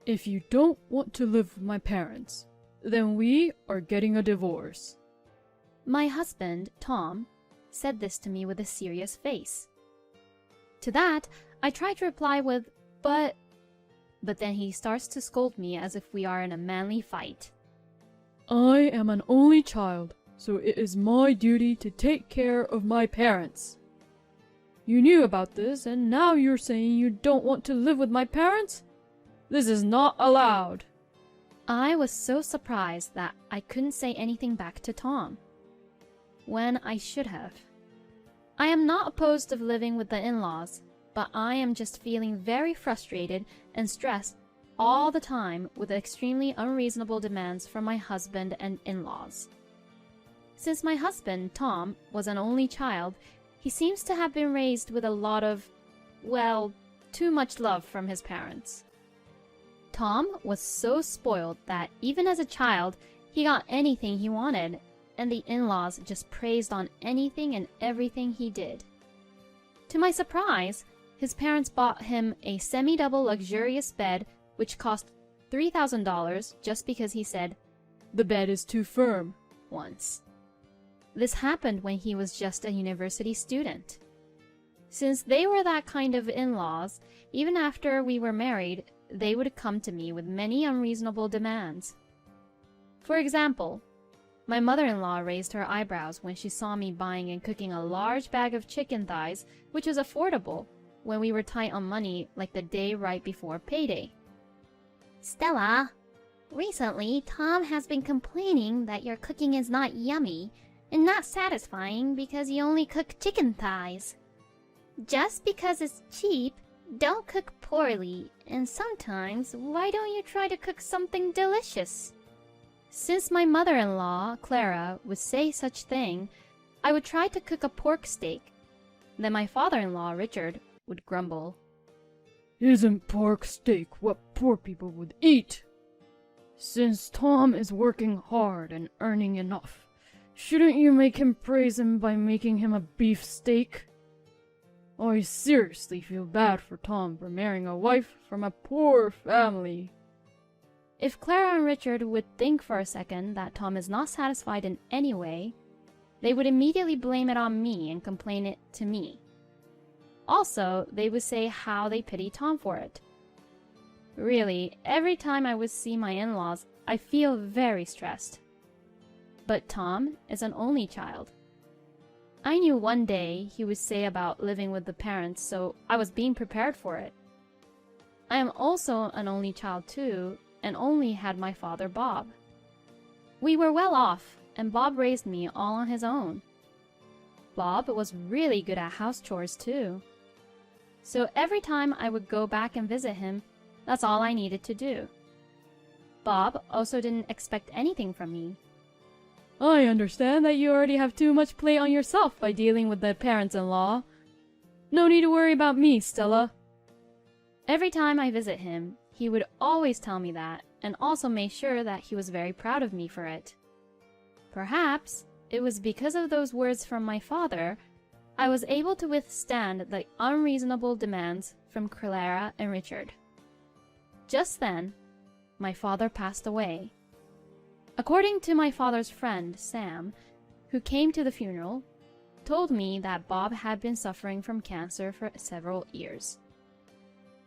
If you don't want to live with my parents, then we are getting a divorce. My husband, Tom, said this to me with a serious face. To that, I try to reply with, but then he starts to scold me as if we are in a manly fight. I am an only child, so it is my duty to take care of my parents. You knew about this, and now you're saying you don't want to live with my parents? This is not allowed. I was so surprised that I couldn't say anything back to Tom, when I should have. I am not opposed to living with the in-laws, but I am just feeling very frustrated and stressed all the time with the extremely unreasonable demands from my husband and in-laws. Since my husband, Tom, was an only child, he seems to have been raised with a lot of, well, too much love from his parents. Tom was so spoiled that even as a child, he got anything he wanted, and the in-laws just praised on anything and everything he did. To my surprise, his parents bought him a semi-double luxurious bed which cost $3,000 just because he said, "The bed is too firm," once. This happened when he was just a university student. Since they were that kind of in-laws, even after we were married, they would come to me with many unreasonable demands. For example, my mother-in-law raised her eyebrows when she saw me buying and cooking a large bag of chicken thighs, which was affordable when we were tight on money like the day right before payday. Stella, recently Tom has been complaining that your cooking is not yummy and not satisfying because you only cook chicken thighs. Just because it's cheap, don't cook poorly, and sometimes why don't you try to cook something delicious? Since my mother-in-law, Clara, would say such thing, I would try to cook a pork steak. Then my father-in-law, Richard, would grumble. Isn't pork steak what poor people would eat? Since Tom is working hard and earning enough, shouldn't you make him praise him by making him a beef steak? I seriously feel bad for Tom for marrying a wife from a poor family. If Clara and Richard would think for a second that Tom is not satisfied in any way, they would immediately blame it on me and complain it to me. Also, they would say how they pity Tom for it. Really, every time I would see my in-laws, I feel very stressed. But Tom is an only child. I knew one day he would say about living with the parents, so I was being prepared for it. I am also an only child too, and only had my father Bob. We were well off, and Bob raised me all on his own. Bob was really good at house chores too. So every time I would go back and visit him, that's all I needed to do. Bob also didn't expect anything from me. I understand that you already have too much plate on yourself by dealing with the parents-in-law. No need to worry about me, Stella. Every time I visit him, he would always tell me that, and also make sure that he was very proud of me for it. Perhaps it was because of those words from my father, I was able to withstand the unreasonable demands from Clara and Richard. Just then, my father passed away. According to my father's friend, Sam, who came to the funeral, told me that Bob had been suffering from cancer for several years.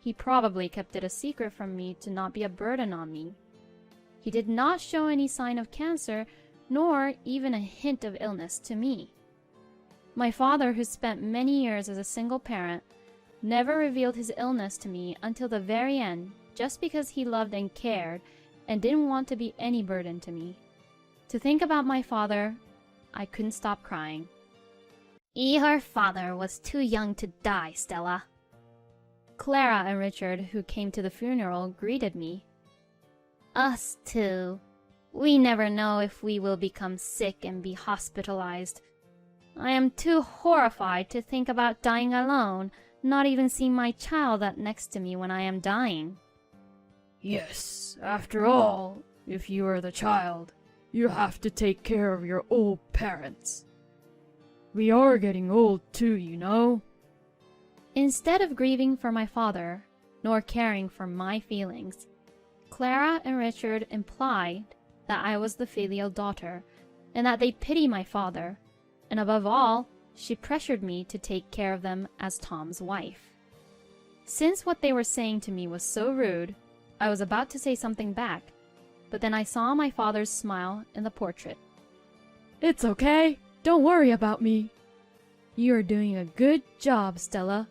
He probably kept it a secret from me to not be a burden on me. He did not show any sign of cancer, nor even a hint of illness to me. My father, who spent many years as a single parent, never revealed his illness to me until the very end, just because he loved and cared and didn't want to be any burden to me. To think about my father, I couldn't stop crying. Your father was too young to die, Stella. Clara and Richard, who came to the funeral, greeted me. Us too. We never know if we will become sick and be hospitalized. I am too horrified to think about dying alone, not even seeing my child up next to me when I am dying. Yes, after all, if you are the child, you have to take care of your old parents. We are getting old too, you know. Instead of grieving for my father, nor caring for my feelings, Clara and Richard implied that I was the filial daughter, and that they pity my father, and above all, she pressured me to take care of them as Tom's wife. Since what they were saying to me was so rude, I was about to say something back, but then I saw my father's smile in the portrait. It's okay. Don't worry about me. You are doing a good job, Stella.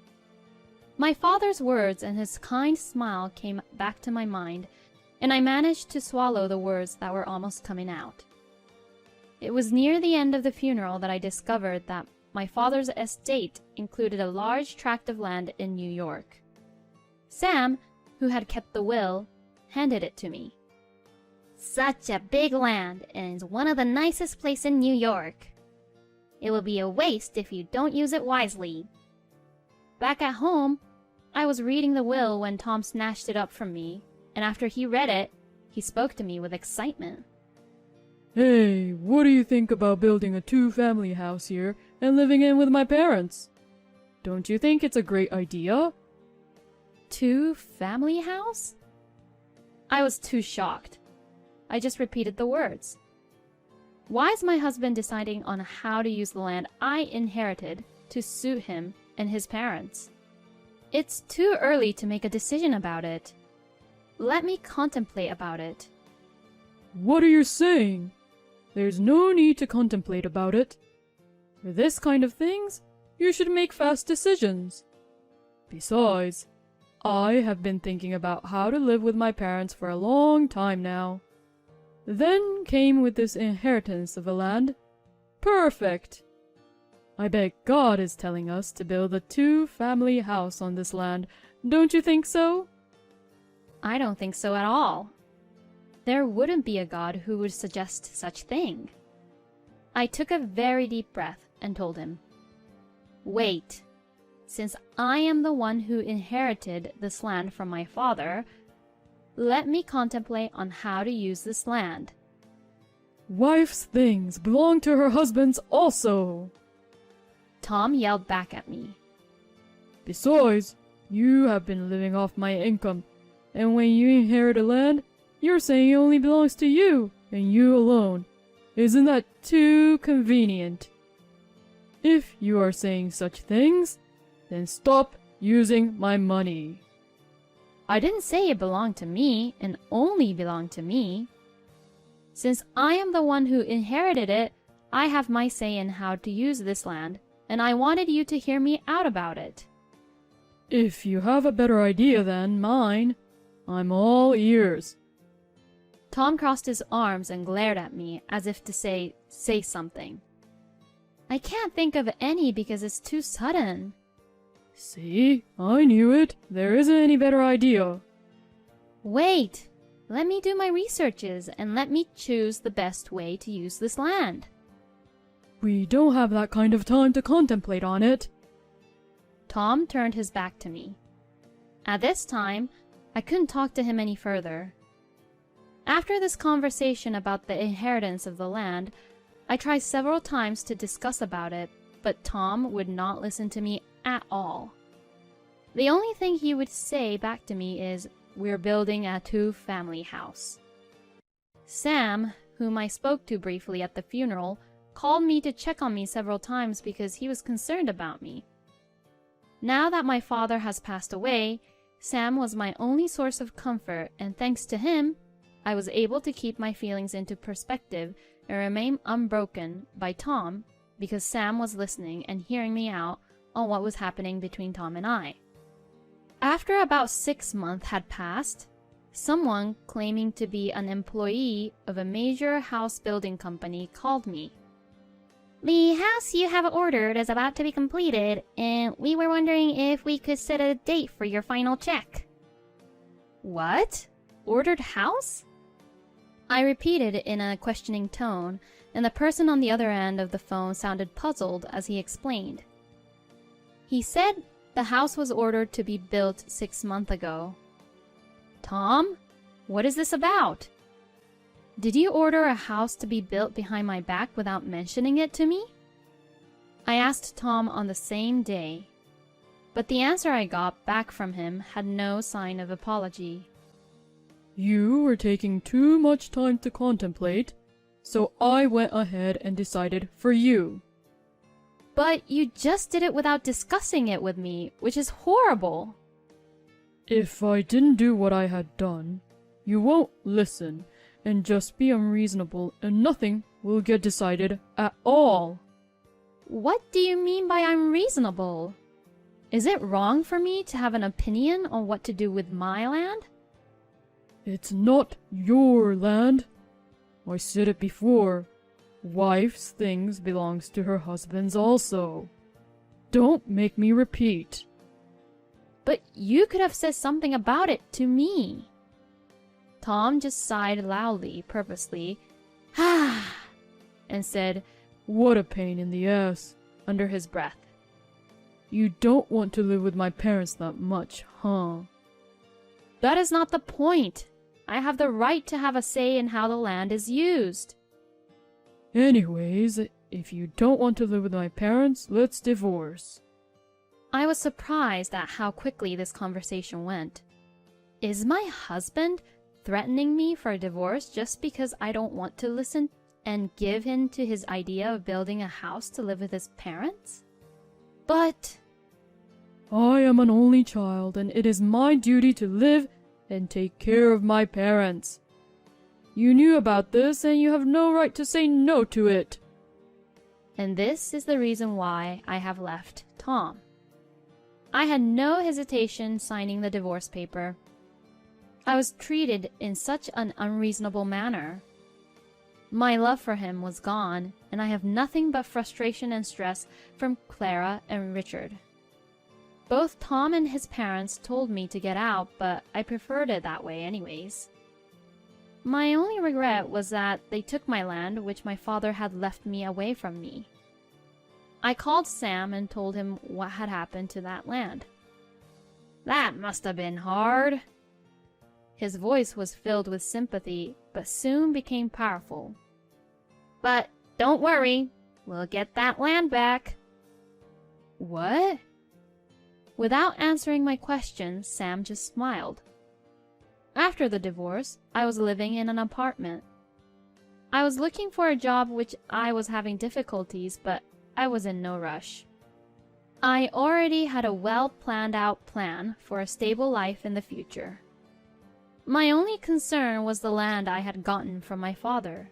My father's words and his kind smile came back to my mind, and I managed to swallow the words that were almost coming out. It was near the end of the funeral that I discovered that my father's estate included a large tract of land in New York. Sam, who had kept the will, handed it to me. Such a big land, and is one of the nicest places in New York. It will be a waste if you don't use it wisely. Back at home, I was reading the will when Tom snatched it up from me, and after he read it, he spoke to me with excitement. Hey, what do you think about building a two-family house here and living in with my parents? Don't you think it's a great idea? Two-family house? I was too shocked. I just repeated the words. Why is my husband deciding on how to use the land I inherited to suit him and his parents? It's too early to make a decision about it. Let me contemplate about it. What are you saying? There's no need to contemplate about it. For this kind of things, you should make fast decisions. Besides, I have been thinking about how to live with my parents for a long time now. Then came with this inheritance of the land. Perfect! I bet God is telling us to build a two-family house on this land. Don't you think so? I don't think so at all. There wouldn't be a God who would suggest such thing. I took a very deep breath and told him, Wait, since I am the one who inherited this land from my father, let me contemplate on how to use this land. Wife's things belong to her husband's also. Tom yelled back at me. Besides, you have been living off my income, and when you inherit a land, you're saying it only belongs to you, and you alone. Isn't that too convenient? If you are saying such things, then stop using my money. I didn't say it belonged to me and only belonged to me. Since I am the one who inherited it, I have my say in how to use this land, and I wanted you to hear me out about it. If you have a better idea than mine, I'm all ears. Tom crossed his arms and glared at me as if to say something. I can't think of any because it's too sudden. See, I knew it. There isn't any better idea. Wait, let me do my researches and let me choose the best way to use this land. We don't have that kind of time to contemplate on it. Tom turned his back to me. At this time, I couldn't talk to him any further. After this conversation about the inheritance of the land, I tried several times to discuss about it, but Tom would not listen to me at all. The only thing he would say back to me is, "We're building a two-family house." Sam, whom I spoke to briefly at the funeral, called me to check on me several times because he was concerned about me. Now that my father has passed away, Sam was my only source of comfort, and thanks to him, I was able to keep my feelings into perspective and remain unbroken by Tom because Sam was listening and hearing me out on what was happening between Tom and I. After about 6 months had passed, someone claiming to be an employee of a major house building company called me. The house you have ordered is about to be completed, and we were wondering if we could set a date for your final check. What? Ordered house? I repeated in a questioning tone, and the person on the other end of the phone sounded puzzled as he explained. He said the house was ordered to be built 6 months ago. Tom, what is this about? Did you order a house to be built behind my back without mentioning it to me? I asked Tom on the same day, but the answer I got back from him had no sign of apology. You were taking too much time to contemplate, so I went ahead and decided for you. But you just did it without discussing it with me, which is horrible. If I didn't do what I had done, you won't listen and just be unreasonable and nothing will get decided at all. What do you mean by unreasonable? Is it wrong for me to have an opinion on what to do with my land? It's not your land. I said it before. Wife's things belongs to her husband's also. Don't make me repeat. But you could have said something about it to me. Tom just sighed loudly, purposely, and said, "What a pain in the ass," under his breath. You don't want to live with my parents that much, huh? That is not the point. I have the right to have a say in how the land is used. Anyways, if you don't want to live with my parents, let's divorce. I was surprised at how quickly this conversation went. Is my husband threatening me for a divorce just because I don't want to listen and give in to his idea of building a house to live with his parents? But I am an only child, and it is my duty to live and take care of my parents. You knew about this, and you have no right to say no to it. And this is the reason why I have left Tom. I had no hesitation signing the divorce paper. I was treated in such an unreasonable manner. My love for him was gone, and I have nothing but frustration and stress from Clara and Richard. Both Tom and his parents told me to get out, but I preferred it that way anyways. My only regret was that they took my land, which my father had left me away from me. I called Sam and told him what had happened to that land. That must have been hard. His voice was filled with sympathy, but soon became powerful. But don't worry, we'll get that land back. What? Without answering my question, Sam just smiled. After the divorce, I was living in an apartment. I was looking for a job which I was having difficulties, but I was in no rush. I already had a well-planned-out plan for a stable life in the future. My only concern was the land I had gotten from my father.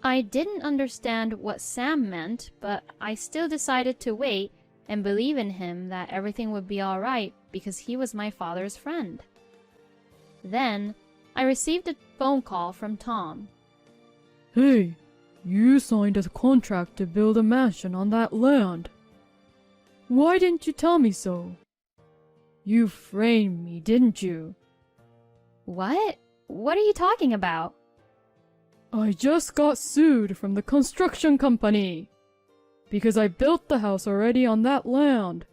I didn't understand what Sam meant, but I still decided to wait and believe in him that everything would be all right because he was my father's friend. Then, I received a phone call from Tom. Hey, you signed a contract to build a mansion on that land. Why didn't you tell me so? You framed me, didn't you? What? What are you talking about? I just got sued from the construction company because I built the house already on that land.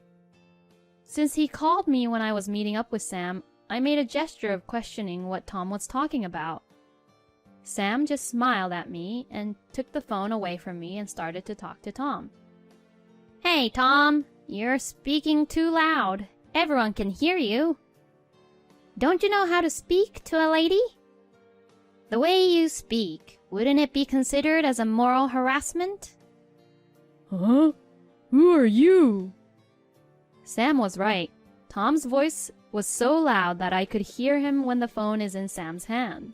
Since he called me when I was meeting up with Sam, I made a gesture of questioning what Tom was talking about. Sam just smiled at me and took the phone away from me and started to talk to Tom. Hey, Tom, you're speaking too loud. Everyone can hear you. Don't you know how to speak to a lady? The way you speak, wouldn't it be considered as a moral harassment? Huh? Who are you? Sam was right. Tom's voice was so loud that I could hear him when the phone is in Sam's hand.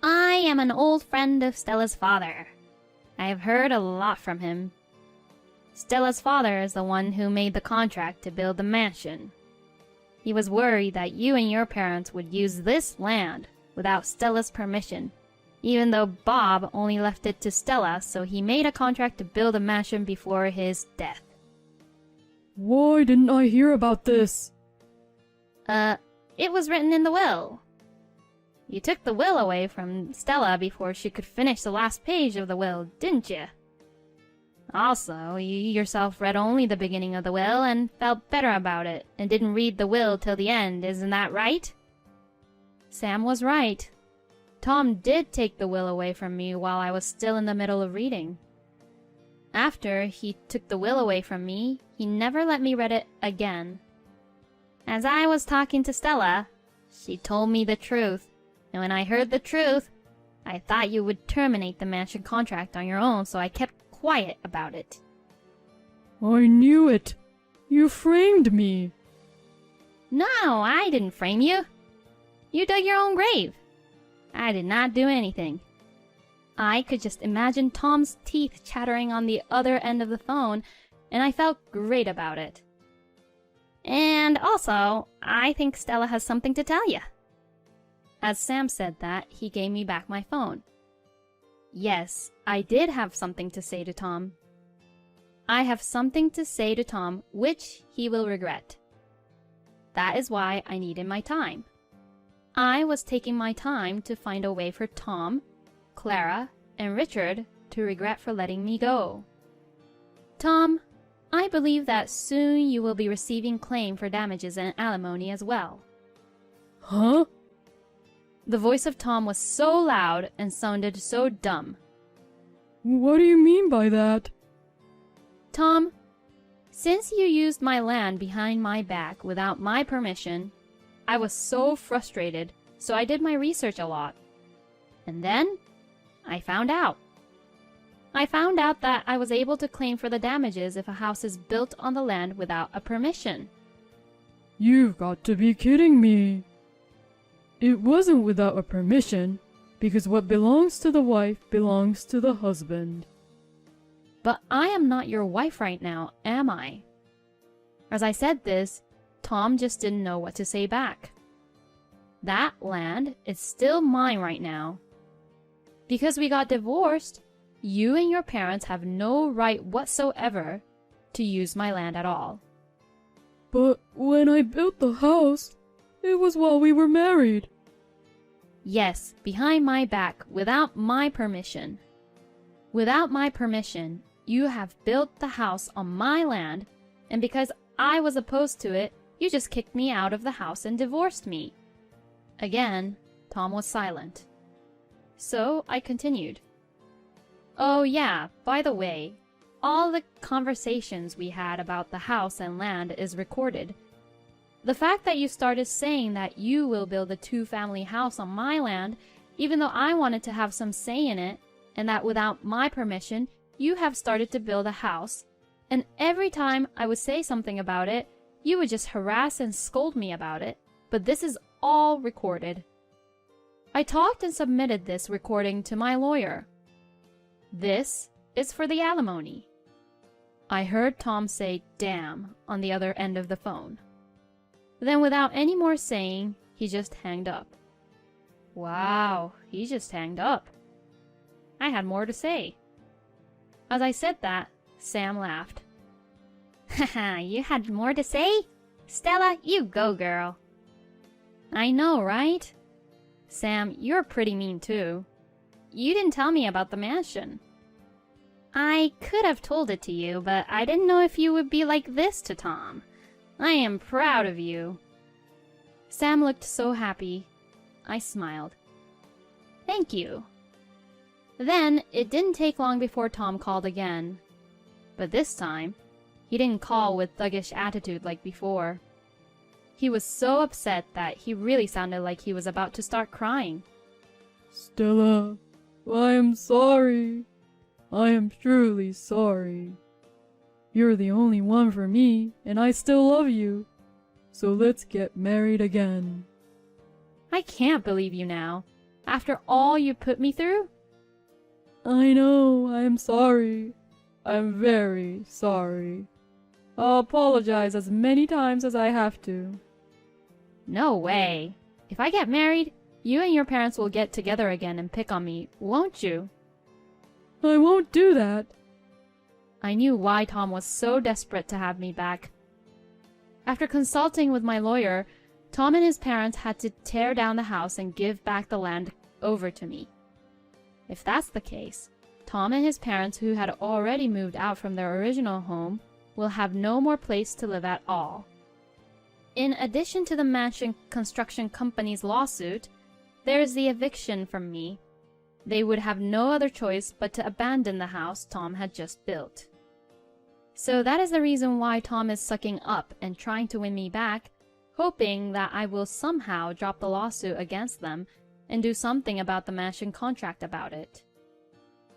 I am an old friend of Stella's father. I have heard a lot from him. Stella's father is the one who made the contract to build the mansion. He was worried that you and your parents would use this land without Stella's permission, even though Bob only left it to Stella, so he made a contract to build a mansion before his death. Why didn't I hear about this? It was written in the will. You took the will away from Stella before she could finish the last page of the will, didn't you? Also, you yourself read only the beginning of the will and felt better about it, and didn't read the will till the end, isn't that right? Sam was right. Tom did take the will away from me while I was still in the middle of reading. After he took the will away from me, he never let me read it again. As I was talking to Stella, She told me the truth, and when I heard the truth, I thought you would terminate the mansion contract on your own, so I kept quiet about it. I knew it. You framed me. No, I didn't frame you. You dug your own grave. I did not do anything. I could just imagine Tom's teeth chattering on the other end of the phone, and I felt great about it. And also, I think Stella has something to tell you. As Sam said that, he gave me back my phone. Yes, I did have something to say to Tom. I have something to say to Tom which he will regret. That is why I needed my time. I was taking my time to find a way for Tom, Clara, and Richard to regret for letting me go. Tom, I believe that soon you will be receiving claim for damages and alimony as well. Huh? The voice of Tom was so loud and sounded so dumb. What do you mean by that? Tom, since you used my land behind my back without my permission, I was so frustrated, so I did my research a lot. And then, I found out. I found out that I was able to claim for the damages if a house is built on the land without a permission. You've got to be kidding me. It wasn't without a permission, because what belongs to the wife belongs to the husband. But I am not your wife right now, am I? As I said this, Tom just didn't know what to say back. That land is still mine right now. Because we got divorced, you and your parents have no right whatsoever to use my land at all. But when I built the house, it was while we were married. Yes, behind my back, without my permission. Without my permission, you have built the house on my land, and because I was opposed to it, you just kicked me out of the house and divorced me. Again, Tom was silent. So I continued. Oh yeah, by the way, all the conversations we had about the house and land is recorded. The fact that you started saying that you will build a two-family house on my land, even though I wanted to have some say in it, and that without my permission, you have started to build a house, and every time I would say something about it, you would just harass and scold me about it, but this is all recorded. I talked and submitted this recording to my lawyer. This is for the alimony. I heard Tom say, "Damn," on the other end of the phone. Then without any more saying, he just hanged up. Wow, he just hanged up. I had more to say. As I said that, Sam laughed. Haha, you had more to say? Stella, you go, girl. I know, right? Sam, you're pretty mean too. You didn't tell me about the mansion. I could have told it to you, but I didn't know if you would be like this to Tom. I am proud of you. Sam looked so happy. I smiled. Thank you. Then, it didn't take long before Tom called again. But this time, he didn't call with thuggish attitude like before. He was so upset that he really sounded like he was about to start crying. Stella, I am sorry. I am truly sorry. You're the only one for me, and I still love you. So let's get married again. I can't believe you now. After all you put me through? I know, I am sorry. I'm very sorry. I'll apologize as many times as I have to. No way. If I get married, you and your parents will get together again and pick on me, won't you? I won't do that. I knew why Tom was so desperate to have me back. After consulting with my lawyer, Tom and his parents had to tear down the house and give back the land over to me. If that's the case, Tom and his parents, who had already moved out from their original home, will have no more place to live at all. In addition to the mansion construction company's lawsuit, there is the eviction from me. They would have no other choice but to abandon the house Tom had just built. So that is the reason why Tom is sucking up and trying to win me back, hoping that I will somehow drop the lawsuit against them and do something about the mansion contract about it.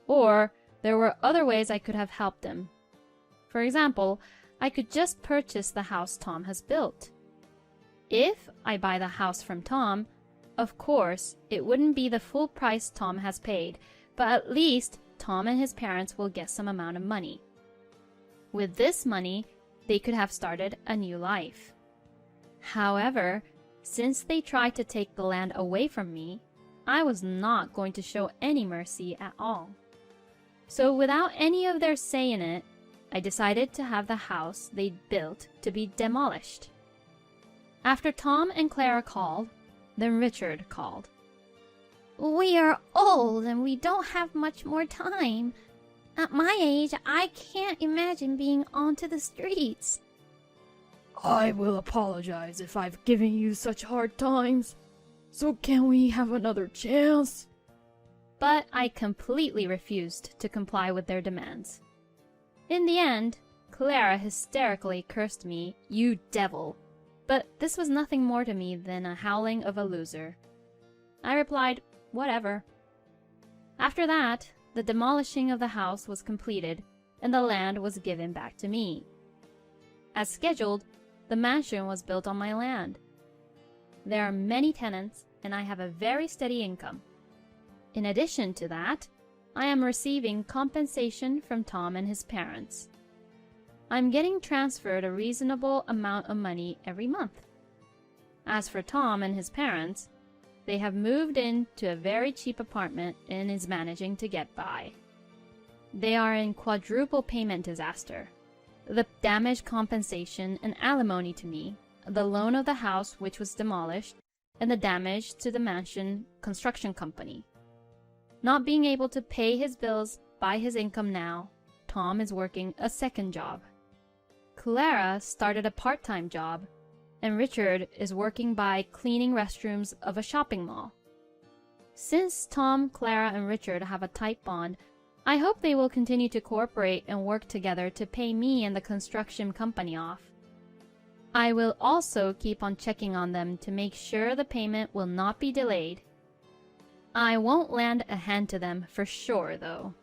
Or there were other ways I could have helped him. For example, I could just purchase the house Tom has built. If I buy the house from Tom, of course, it wouldn't be the full price Tom has paid, but at least Tom and his parents will get some amount of money. With this money, they could have started a new life. However, since they tried to take the land away from me, I was not going to show any mercy at all. So without any of their say in it, I decided to have the house they'd built to be demolished. After Tom and Clara called, then Richard called. We are old and we don't have much more time. At my age, I can't imagine being onto the streets. I will apologize if I've given you such hard times. So can we have another chance? But I completely refused to comply with their demands. In the end, Clara hysterically cursed me, "You devil," but this was nothing more to me than a howling of a loser. I replied, "Whatever." After that, the demolishing of the house was completed and the land was given back to me. As scheduled, the mansion was built on my land. There are many tenants and I have a very steady income. In addition to that, I am receiving compensation from Tom and his parents. I'm getting transferred a reasonable amount of money every month. As for Tom and his parents, they have moved into a very cheap apartment and is managing to get by. They are in quadruple payment disaster. The damage compensation and alimony to me, the loan of the house which was demolished, and the damage to the mansion construction company. Not being able to pay his bills by his income now, Tom is working a second job. Clara started a part-time job, and Richard is working by cleaning restrooms of a shopping mall. Since Tom, Clara, and Richard have a tight bond, I hope they will continue to cooperate and work together to pay me and the construction company off. I will also keep on checking on them to make sure the payment will not be delayed. I won't lend a hand to them for sure, though.